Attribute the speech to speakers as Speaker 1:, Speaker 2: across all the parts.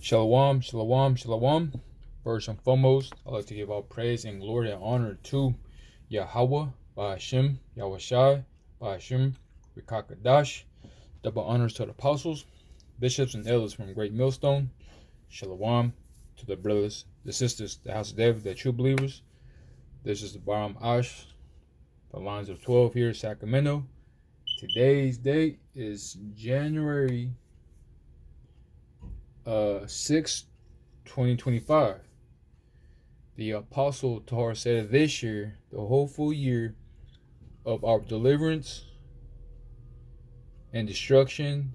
Speaker 1: Shalom, shalom, shalom. First and foremost, I'd like to give all praise and glory and honor to Yahweh, Ba'ashem, Yahweh Shai, Ba'ashem, Rikakadash. Double honors to the apostles, bishops, and elders from Great Millstone. Shalom to the brothers, the sisters, the house of David, the true believers. This is the Baram Ash, the lines of 12 here in Sacramento. Today's date is January 6, 2025. The Apostle Tahar said this year, the whole full year of our deliverance and destruction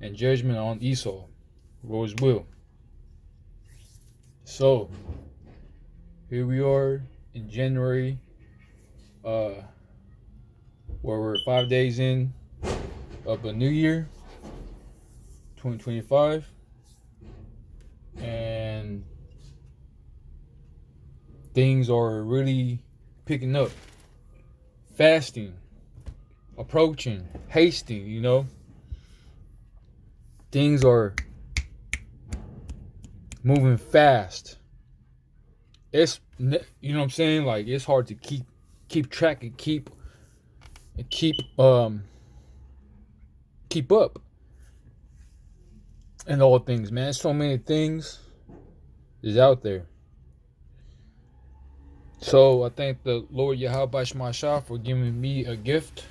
Speaker 1: and judgment on Esau, Lord's will. So, here we are in January, where we're 5 days in of a new year, 2025, and things are really picking up. Fasting, approaching, hasting, things are moving fast. It's, what I'm saying? Like, it's hard to keep track and keep up and all things, man. So many things is out there. So I thank the Lord Yahweh Shemashah for giving me a gift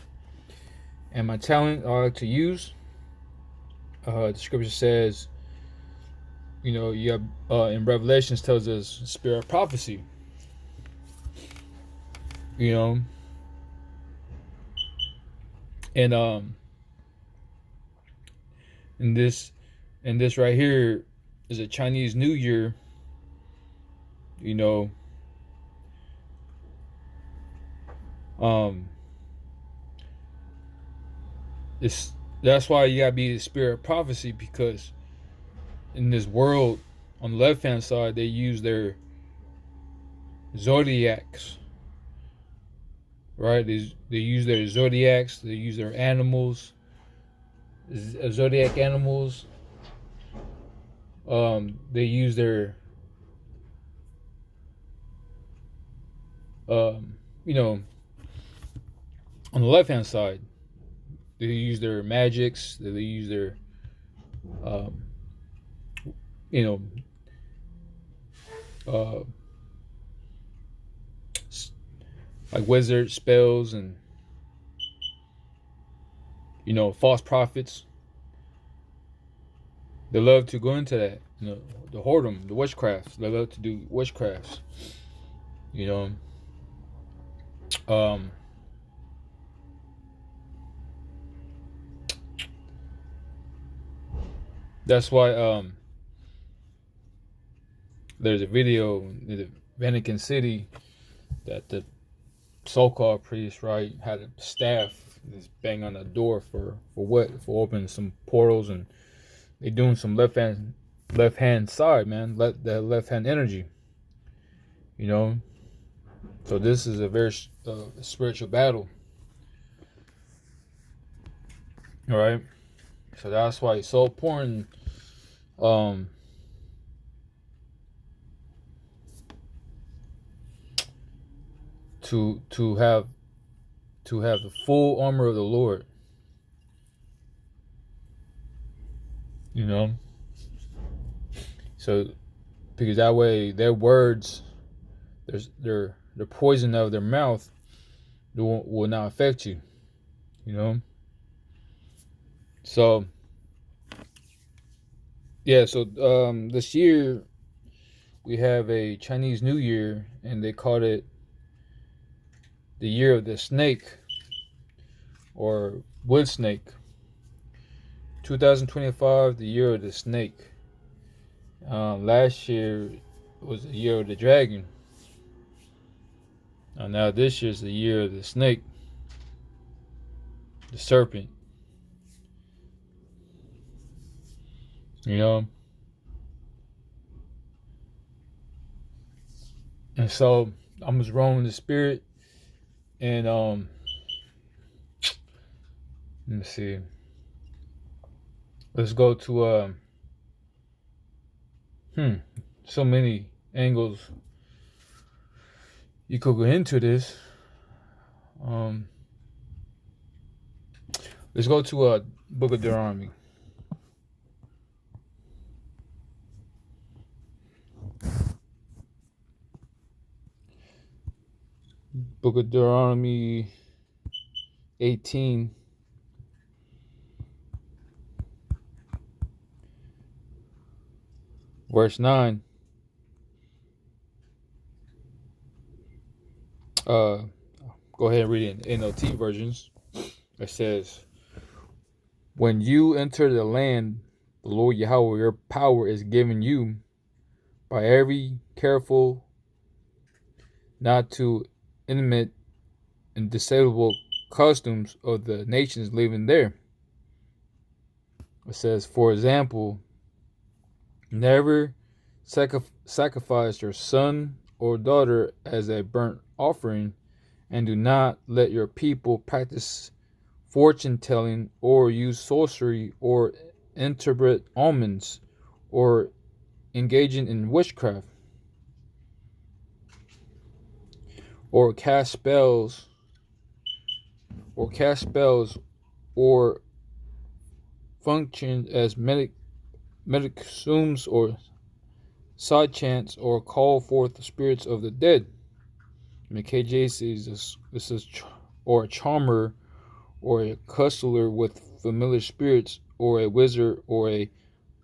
Speaker 1: and my talent I like to use. The scripture says, you have in Revelations tells us spirit of prophecy. And in this right here is a Chinese New Year. That's why you gotta be the spirit of prophecy, because in this world, on the left hand side, they use their zodiacs, right? They use their zodiacs, they use their animals, zodiac animals. They use their on the left hand side, they use their magics, they use their like wizard spells and false prophets. They love to go into that, the whoredom, the witchcraft. They love to do witchcrafts. That's why there's a video in the Vatican City that the so-called priest, right, had a staff just bang on the door for what? For opening some portals, and they doing some left hand side, man, that left hand energy. So this is a very spiritual battle. All right. So that's why it's so important to have the full armor of the Lord. So because that way their words, the poison of their mouth will not affect you. So yeah, so this year we have a Chinese New Year, and they called it the year of the snake, or wood snake. 2025, the year of the snake. Last year was the year of the dragon. Now this year's the year of the snake, the serpent. And so I'm just rolling the spirit, and let me see. Let's go to So many angles you could go into this. Let's go to Book of Deuteronomy. Book of Deuteronomy 18. Verse 9. Go ahead and read it in NLT versions. It says, when you enter the land the Lord Yahweh your power is given you, by every careful not to imitate and disable customs of the nations living there. It says, for example, never sacrifice your son or daughter as a burnt offering, and do not let your people practice fortune telling or use sorcery or interpret omens or engaging in witchcraft or cast spells or function as mediums or side chants or call forth the spirits of the dead. And the KJ says this is or a charmer or a counselor with familiar spirits or a wizard or a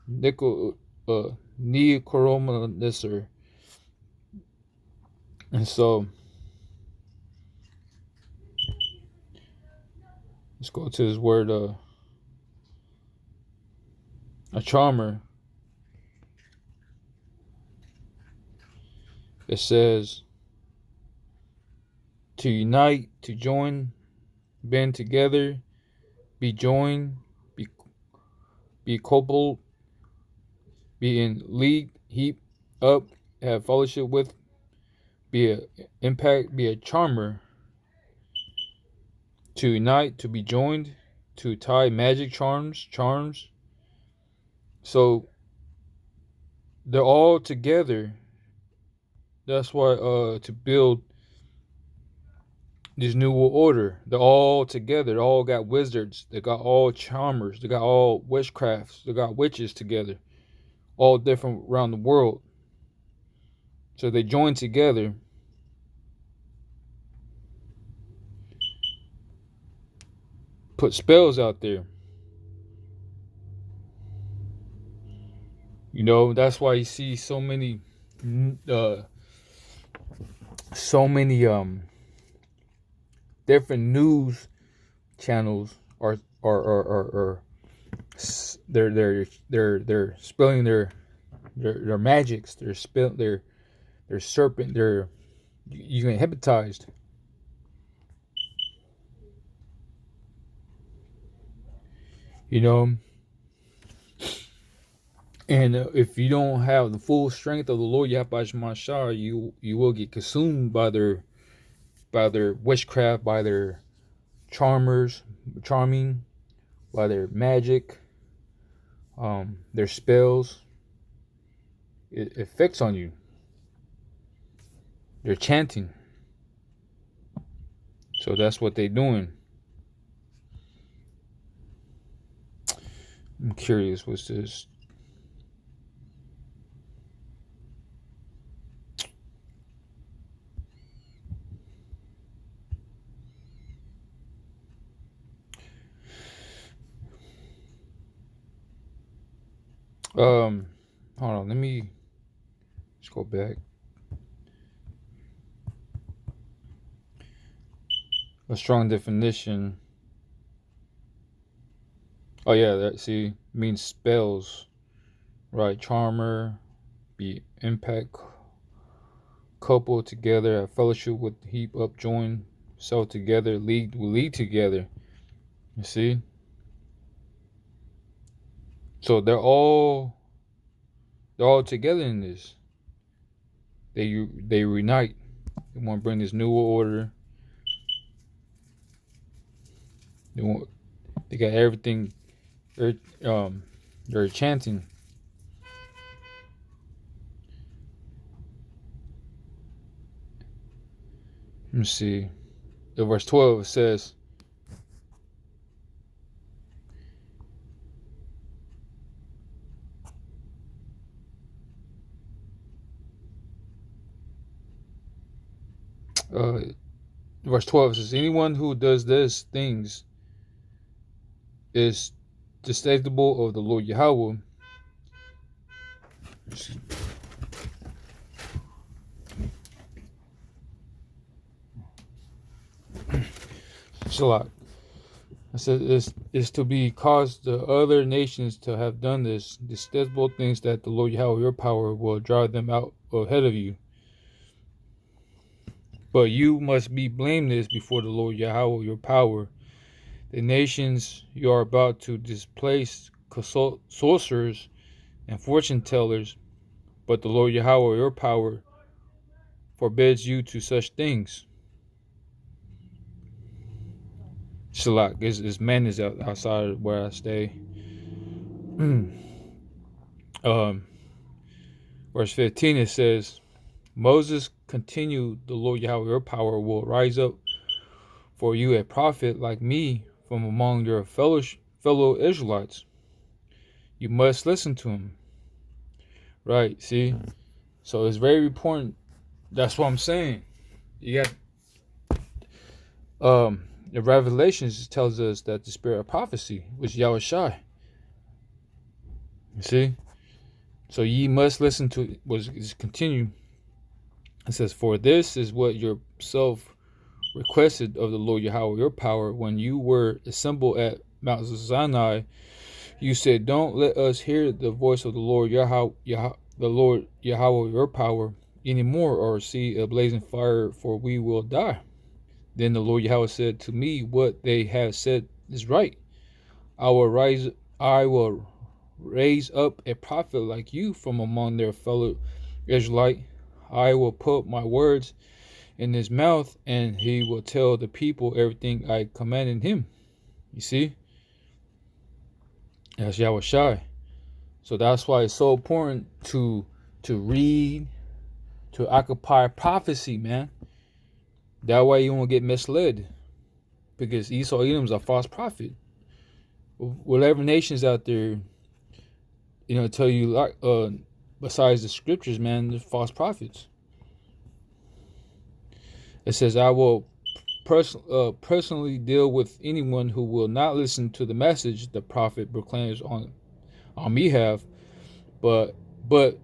Speaker 1: necromancer. And so let's go to this word a charmer. It says to unite, to join, band together, be joined, be coupled, be in league, heap up, have fellowship with, be a impact, be a charmer. To unite, to be joined, to tie magic charms. So they're all together. That's why to build this new world order, they're all together. They all got wizards. They got all charmers. They got all witchcrafts. They got witches together, all different around the world. So they join together. Put spells out there. You know, that's why you see so many different news channels are they're spilling their magics, their serpent, you get hypnotized. You know, and if you don't have the full strength of the Lord Yahweh Shemashah, you will get consumed by their witchcraft, by their charming, by their magic, their spells. It affects on you. They're chanting. So that's what they're doing. I'm curious, what's this? Hold on, let's go back. A strong definition. Oh yeah, that means spells, right? Charmer, be impact, couple together, have fellowship with, heap up, join, self together, lead together. You see? So they're all together in this. They unite. They want to bring this new order. They got everything. They're chanting. Let me see. In verse 12 it says, verse 12 says, anyone who does these things is detestable of the Lord Yahweh. Shalak. I said is to be caused the other nations to have done this detestable things, that the Lord Yahweh your power will drive them out ahead of you. But you must be blameless before the Lord Yahweh your power. The nations you are about to displace sorcerers and fortune tellers, but the Lord Yahweh your power forbids you to such things. Shalak, this man is outside where I stay. Verse 15 it says, Moses continued, the Lord Yahweh your power will rise up for you a prophet like me from among your fellow Israelites. You must listen to him. Right, see? So it's very important. That's what I'm saying. You got the Revelations tells us that the spirit of prophecy was Yahweh Shai. You see? So ye must listen to continue. It says, for this is what yourself requested of the Lord Yahweh your power when you were assembled at Mount Sinai. You said, don't let us hear the voice of the Lord Yahweh your power anymore, or see a blazing fire, for we will die. Then the Lord Yahweh said to me, what they have said is right. I will raise up a prophet like you from among their fellow Israelite. I will put my words in his mouth, and he will tell the people everything I commanded him. You see? That's Yahweh Shai. So that's why it's so important to read, to occupy prophecy, man. That way you won't get misled. Because Esau Edom's a false prophet. Whatever nations out there, tell you like besides the scriptures, man, they're false prophets. It says, I will personally deal with anyone who will not listen to the message the prophet proclaims on behalf, but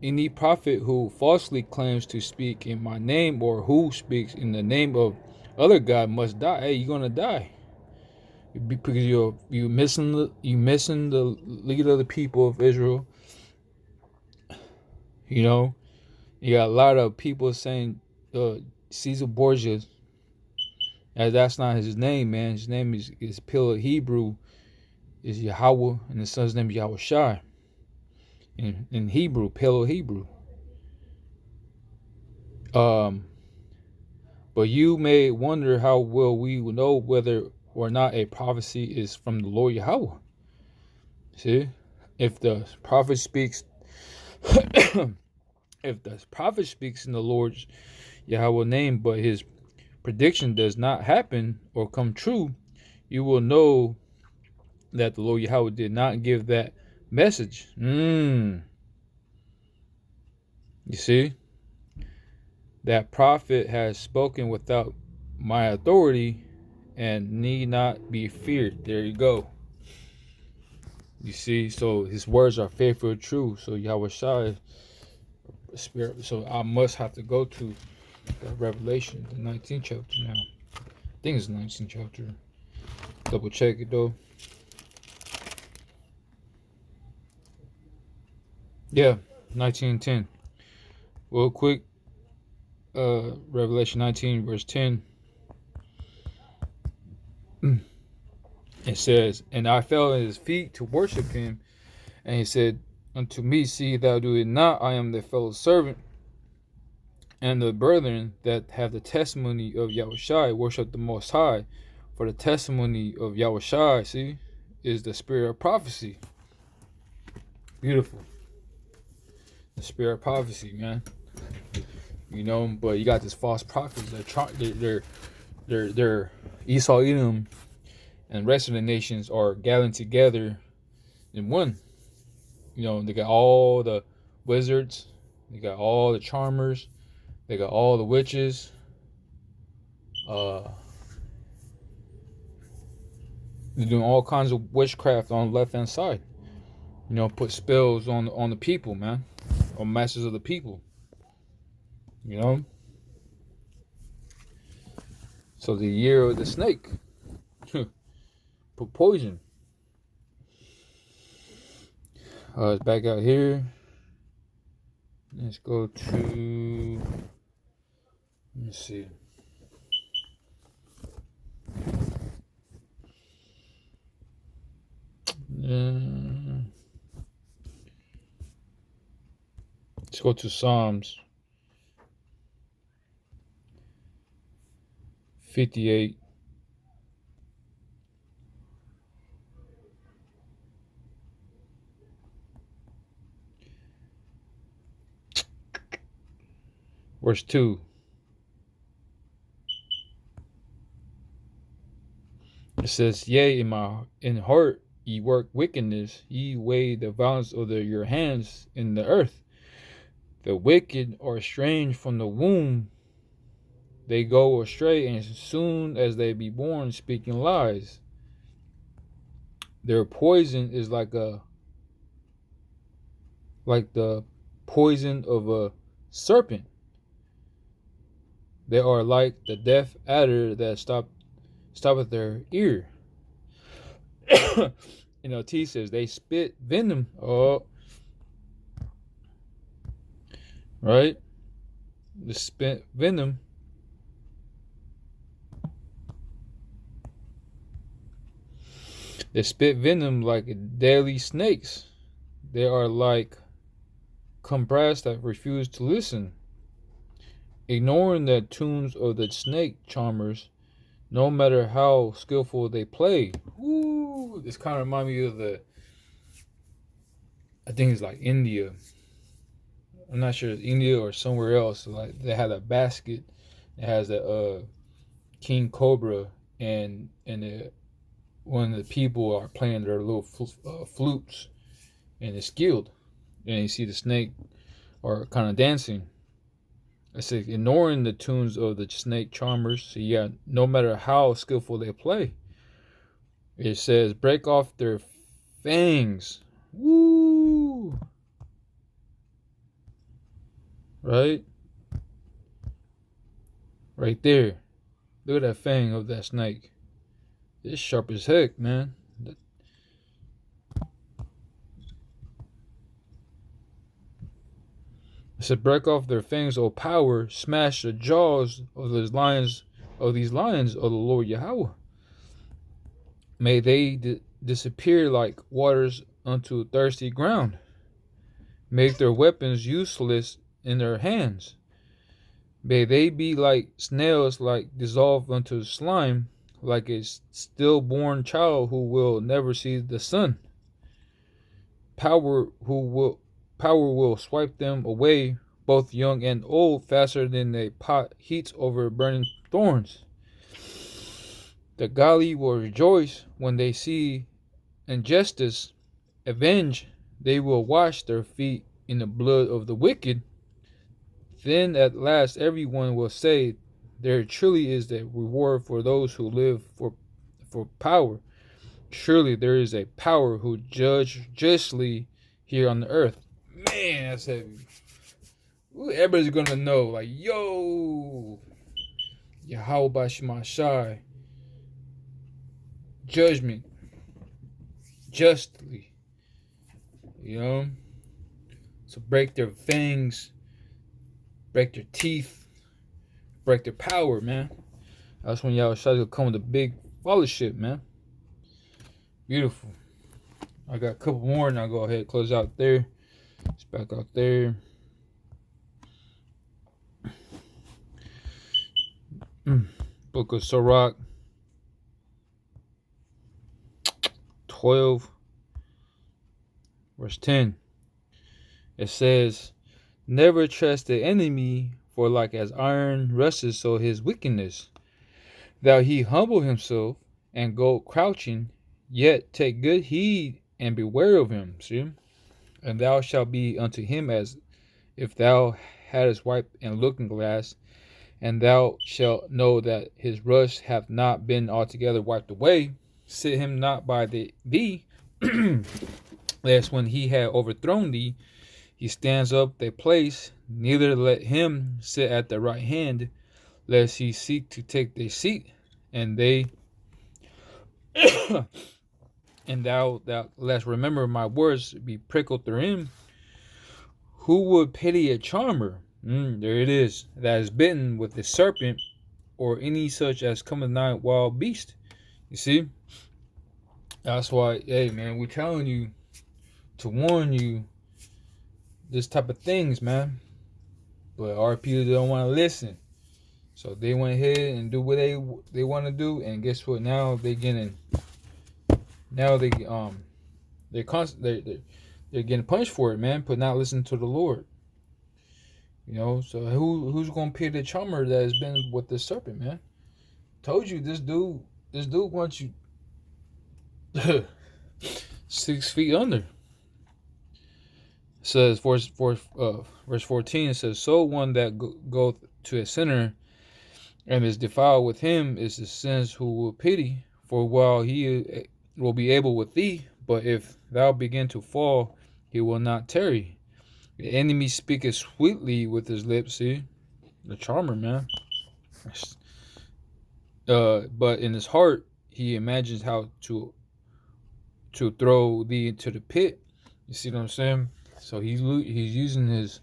Speaker 1: any prophet who falsely claims to speak in my name, or who speaks in the name of other God, must die. Hey, you're gonna die because you missing the leader of the people of Israel. You got a lot of people saying Caesar Borgia. That's not his name, man. His name is Pillar Hebrew, is Yahweh, and his son's name is Yahweh Shai. In Hebrew, Pillar Hebrew. But you may wonder, how will we know whether or not a prophecy is from the Lord Yahweh? See, if the prophet speaks, if the prophet speaks in the Lord's Yahweh name, but his prediction does not happen or come true, you will know that the Lord Yahweh did not give that message. You see, that prophet has spoken without my authority and need not be feared. There you go. You see, so his words are faithful and true. So Yahweh Shai spirit. So I must have to go to Revelation, the 19th chapter now. I think it's the 19th chapter. Double check it though. Yeah, 19:10. Real quick. Revelation 19 verse 10. It says, and I fell at his feet to worship him, and he said unto me, see thou do it not. I am the fellow servant and the brethren that have the testimony of Yahweh Shai, worship the Most High. For the testimony of Yahweh Shai, see, is the spirit of prophecy. Beautiful. The spirit of prophecy, man. you know. But you got these false prophets that they're Esau, Edom, and the rest of the nations are gathering together in one. You know, they got all the wizards, they got all the charmers, they got all the witches. They're doing all kinds of witchcraft on the left hand side. You know, put spells on the people, man, on masses of the people. You know. So the year of the snake, put poison. It's back out here. Let's go to. Let me see. Let's go to Psalms 58. Verse 2. It says, Yea, in heart ye work wickedness, ye weigh the violence of your hands in the earth. The wicked are estranged from the womb. They go astray, and as soon as they be born, speaking lies. Their poison is like the poison of a serpent. They are like the deaf adder that stoppeth their ear. NLT says they spit venom. Oh, right? The spit venom. They spit venom like deadly snakes. They are like compressed that refuse to listen, ignoring the tunes of the snake charmers, no matter how skillful they play. Ooh, this kind of reminds me of I think it's like India. I'm not sure it's India or somewhere else. Like they have a basket that has a king cobra, and one of the people are playing their little flutes, and it's skilled, and you see the snake are kind of dancing. I say ignoring the tunes of the snake charmers. So yeah, no matter how skillful they play. It says break off their fangs. Woo! Right? Right there. Look at that fang of that snake. It's sharp as heck, man. It said, break off their fangs, O power, smash the jaws of these lions, O the Lord Yahweh. May they disappear like waters unto thirsty ground. Make their weapons useless in their hands. May they be like snails, like dissolved unto slime, like a stillborn child who will never see the sun. Power will swipe them away, both young and old, faster than a pot heats over burning thorns. The godly will rejoice when they see injustice avenged. They will wash their feet in the blood of the wicked. Then at last everyone will say, there truly is a reward for those who live for power. Surely there is a power who judge justly here on the earth. Man, that's heavy. Everybody's gonna know, like, yo, Yahweh Bashima Shai, judgment, justly, you know. So break their fangs, break their teeth, break their power, man. That's when y'all start to come with a big fellowship, man. Beautiful. I got a couple more, and I'll go ahead and close out there. It's back out there. Book of Sirach 12, verse 10. It says, never trust the enemy, For like as iron rusts, so his wickedness. Thou he humble himself and go crouching, yet take good heed and beware of him. See? And thou shalt be unto him as if thou hadst wiped in looking glass, and thou shalt know that his rust hath not been altogether wiped away. Sit him not by thee, lest when he had overthrown thee, he stands up the place, neither let him sit at the right hand, lest he seek to take their seat, and they and thou lest remember my words be prickled through him. Who would pity a charmer? There it is, that is bitten with the serpent, or any such as cometh nigh wild beast. You see? That's why, hey man, we're telling you to warn you this type of things, man. But our people don't want to listen. So they went ahead and do what they want to do, and guess what? Now they're getting they're getting punished for it, man, for not listening to the Lord. You know, so who's gonna pity the charmer that has been with the serpent, man? Told you this dude wants you 6 feet under. It says verse 14, it says, so one that goeth to a sinner and is defiled with him is the sins who will pity, for while he will be able with thee, but if thou begin to fall, he will not tarry. The enemy speaketh sweetly with his lips. See, the charmer, man. But in his heart he imagines how to throw thee into the pit. You see what I'm saying? So he's using his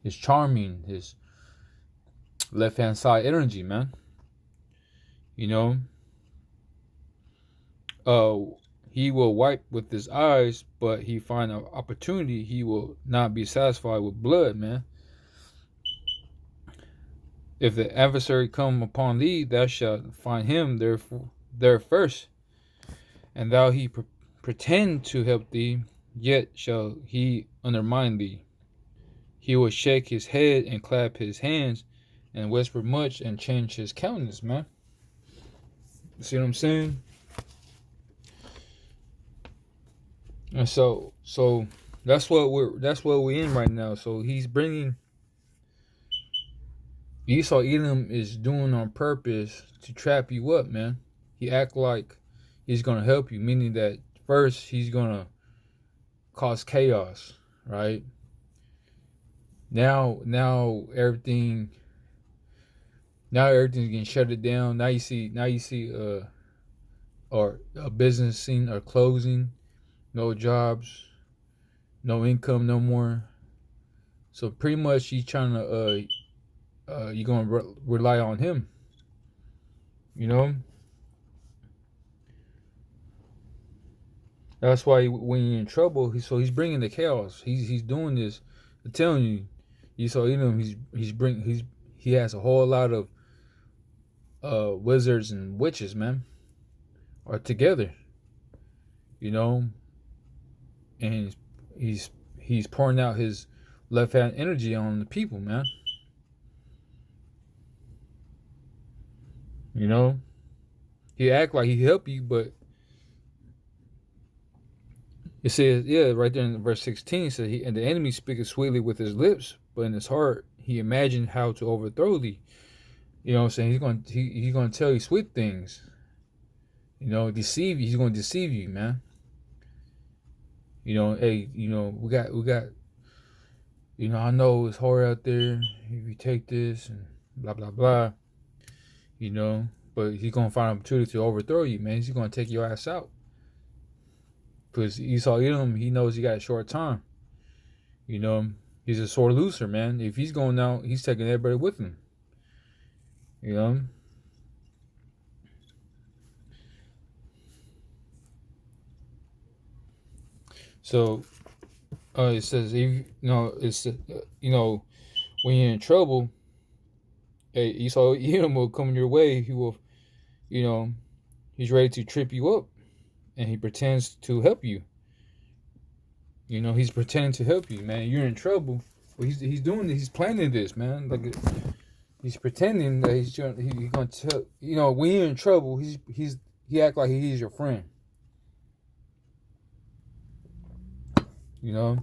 Speaker 1: charming, his left hand side energy, man. You know, he will wipe with his eyes, but he find an opportunity. He will not be satisfied with blood, man. If the adversary come upon thee, thou shalt find him there first, and thou he pretend to help thee, yet shall he undermine thee. He will shake his head and clap his hands, and whisper much, and change his countenance, man. See what I'm saying? And so that's what we're in right now. So he's bringing Esau Edom is doing on purpose to trap you up, man. He act like he's gonna help you, meaning that first he's gonna cause chaos, right? Now everything's getting shut down. Now you see or a business scene or closing. No jobs, no income no more. So pretty much he's trying to you're gonna rely on him. You know, that's why when you're in trouble, he's bringing the chaos. He's doing this. I'm telling you, Esau Edom. He has a whole lot of wizards and witches, man, are together. You know. And he's pouring out his left hand energy on the people, man. You know, he act like he help you, but it says, yeah, right there in verse 16, it says, and the enemy speaketh sweetly with his lips, but in his heart he imagined how to overthrow thee. You know what I'm saying? He's gonna tell you sweet things. You know, deceive you. He's gonna deceive you, man. You know, hey, you know, we got, you know, I know it's hard out there if you take this and blah, blah, blah, you know, but he's going to find an opportunity to overthrow you, man. He's going to take your ass out. Because Esau Edom, he knows he got a short time. You know, he's a sore loser, man. If he's going out, he's taking everybody with him. You know? So it says, when you're in trouble, hey, Esau Edom will come your way. He will, you know, he's ready to trip you up, and he pretends to help you. You know, he's pretending to help you, man. You're in trouble. He's doing this. He's planning this, man. Like he's pretending that he's gonna tell. You know, when you're in trouble, he act like he's your friend. You know,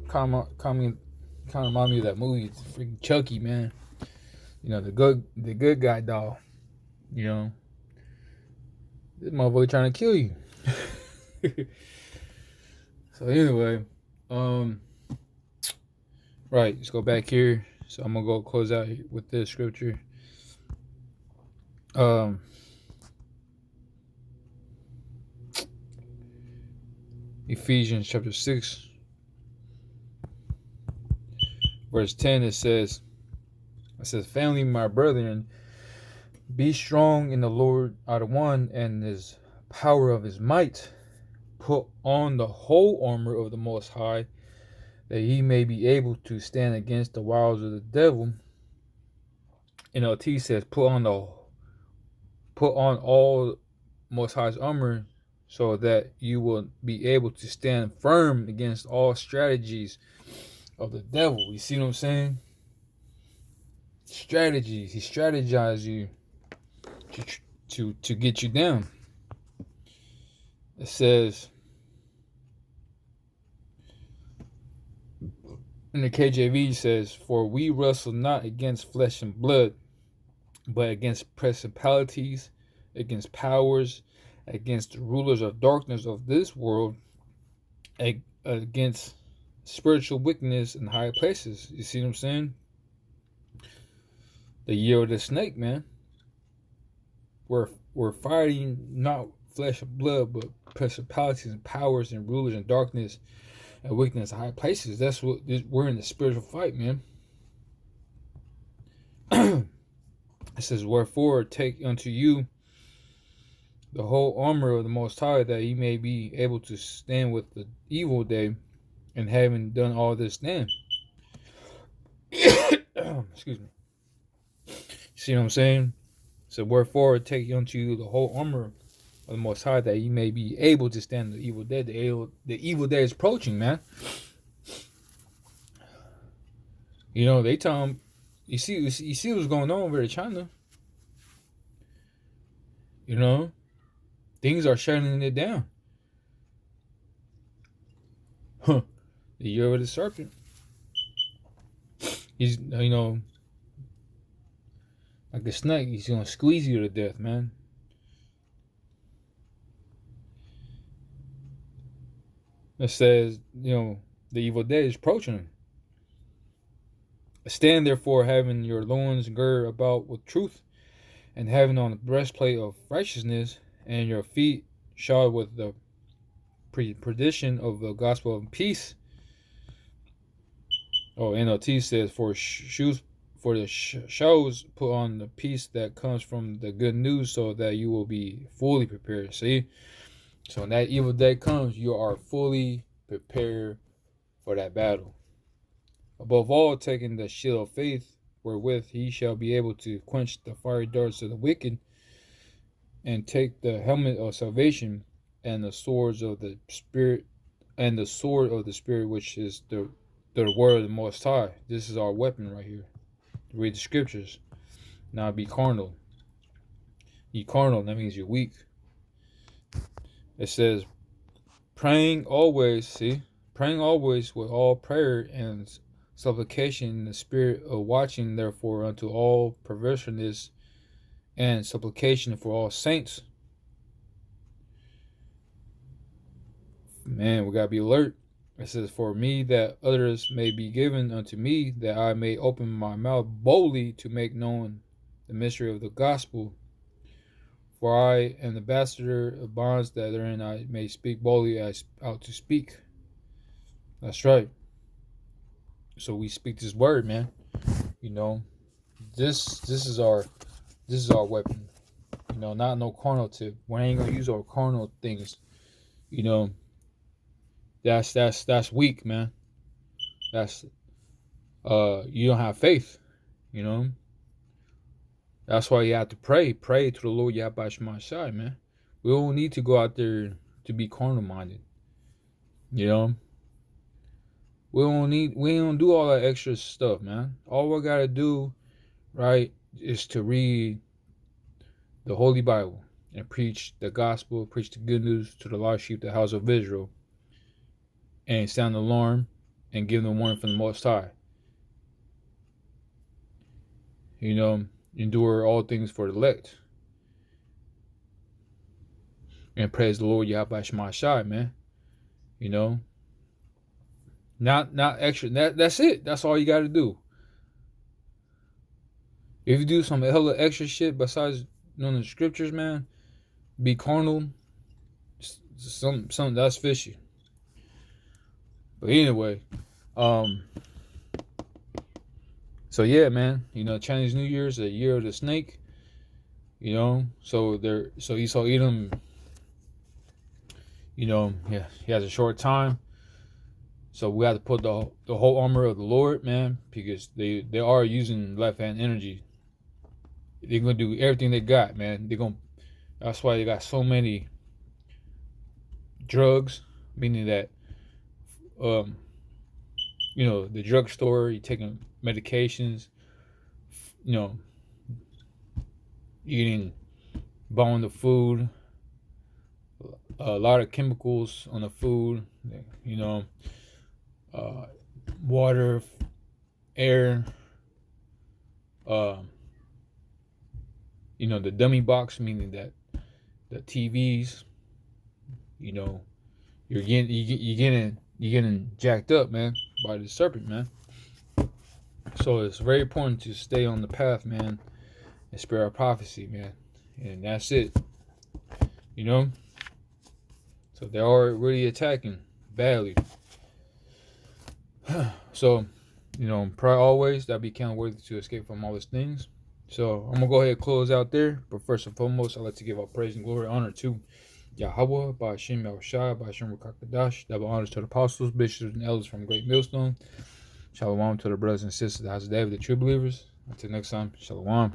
Speaker 1: kind of remind me of that movie. It's freaking Chucky, man. You know, the good guy doll. You know, this motherfucker trying to kill you. So anyway, right, let's go back here. So I'm gonna go close out with this scripture. Ephesians chapter 6, verse 10, it says, "Family, my brethren, be strong in the Lord out of one and his power of his might. Put on the whole armor of the Most High, that ye may be able to stand against the wiles of the devil." NLT says, put on all Most High's armor, so that you will be able to stand firm against all strategies of the devil. You see what I'm saying? Strategies. He strategizes you to get you down. It says in the KJV, says, "For we wrestle not against flesh and blood, but against principalities, against powers, against the rulers of darkness of this world, against spiritual wickedness in high places." You see what I'm saying? The year of the snake, man. We're fighting not flesh and blood, but principalities and powers and rulers and darkness and wickedness in high places. That's what we're in, the spiritual fight, man. It says, "Wherefore take unto you the whole armor of the Most High, that ye may be able to stand with the evil day, and having done all this, stand." Excuse me. See what I'm saying? So wherefore take unto you the whole armor of the Most High, that ye may be able to stand the evil day. The evil day is approaching, man. You know, they tell him, you see what's going on over in China. You know, things are shutting it down. The year of the serpent. He's, you know, like a snake. He's gonna squeeze you to death, man. It says, you know, the evil day is approaching. "Stand therefore, having your loins girded about with truth, and having on the breastplate of righteousness, and your feet shod with the preparation of the gospel of peace." Oh, NLT says, "For shoes, for the shows, put on the peace that comes from the good news, so that you will be fully prepared." See? So when that evil day comes, you are fully prepared for that battle. "Above all, taking the shield of faith, wherewith he shall be able to quench the fiery darts of the wicked, and take the helmet of salvation, and the swords of the Spirit, and the sword of the Spirit, which is the word of the Most High." This is our weapon right here. Read the scriptures. Now be carnal. Be carnal, that means you're weak. It says, praying always with all prayer and supplication in the spirit of watching, therefore, unto all perverseness and supplication for all saints. Man, we gotta be alert. It says, "For me, that others may be given unto me, that I may open my mouth boldly to make known the mystery of the gospel. For I am the ambassador of bonds, that therein I may speak boldly as out to speak." That's right. So we speak this word, man. You know, this is our weapon. You know, not no carnal tip. We ain't gonna use our carnal things. You know, that's weak, man. That's you don't have faith. You know. That's why you have to pray. Pray to the Lord Yahweh Shemashai, man. We don't need to go out there to be carnal minded. You know? We don't do all that extra stuff, man. All we gotta do, right, is to read the Holy Bible and preach the gospel, preach the good news to the lost sheep, the house of Israel, and sound the alarm and give them warning from the Most High. You know, endure all things for the elect. And praise the Lord Yahweh Shema Shai, man. You know. Not extra. That's it. That's all you gotta do. If you do some hella extra shit besides knowing the scriptures, man, be carnal, something that's fishy. But anyway, so yeah, man, you know, Chinese New Year's a year of the snake. You know, so Esau Edom, you know, yeah, he has a short time. So we have to put the whole armor of the Lord, man, because they are using left hand energy. They're gonna do everything they got, man. That's why they got so many drugs, meaning that you know, the drugstore, you're taking medications, you know, eating, buying the food, a lot of chemicals on the food, you know, water, air, you know, the dummy box, meaning that the TVs, you know, you're getting jacked up, man, by the serpent, man. So it's very important to stay on the path, man, and spirit of prophecy, man, and that's it, you know. So they are really attacking badly. So, you know, pray always that be counted worthy to escape from all these things. So I'm gonna go ahead and close out there. But first and foremost, I'd like to give all praise and glory and honor to Yahweh, by Hashem Yahushua, by Hashem Rakakadash. Double honors to the apostles, bishops, and elders from Great Millstone. Shalom to the brothers and sisters of the house of David, the true believers. Until next time, shalom.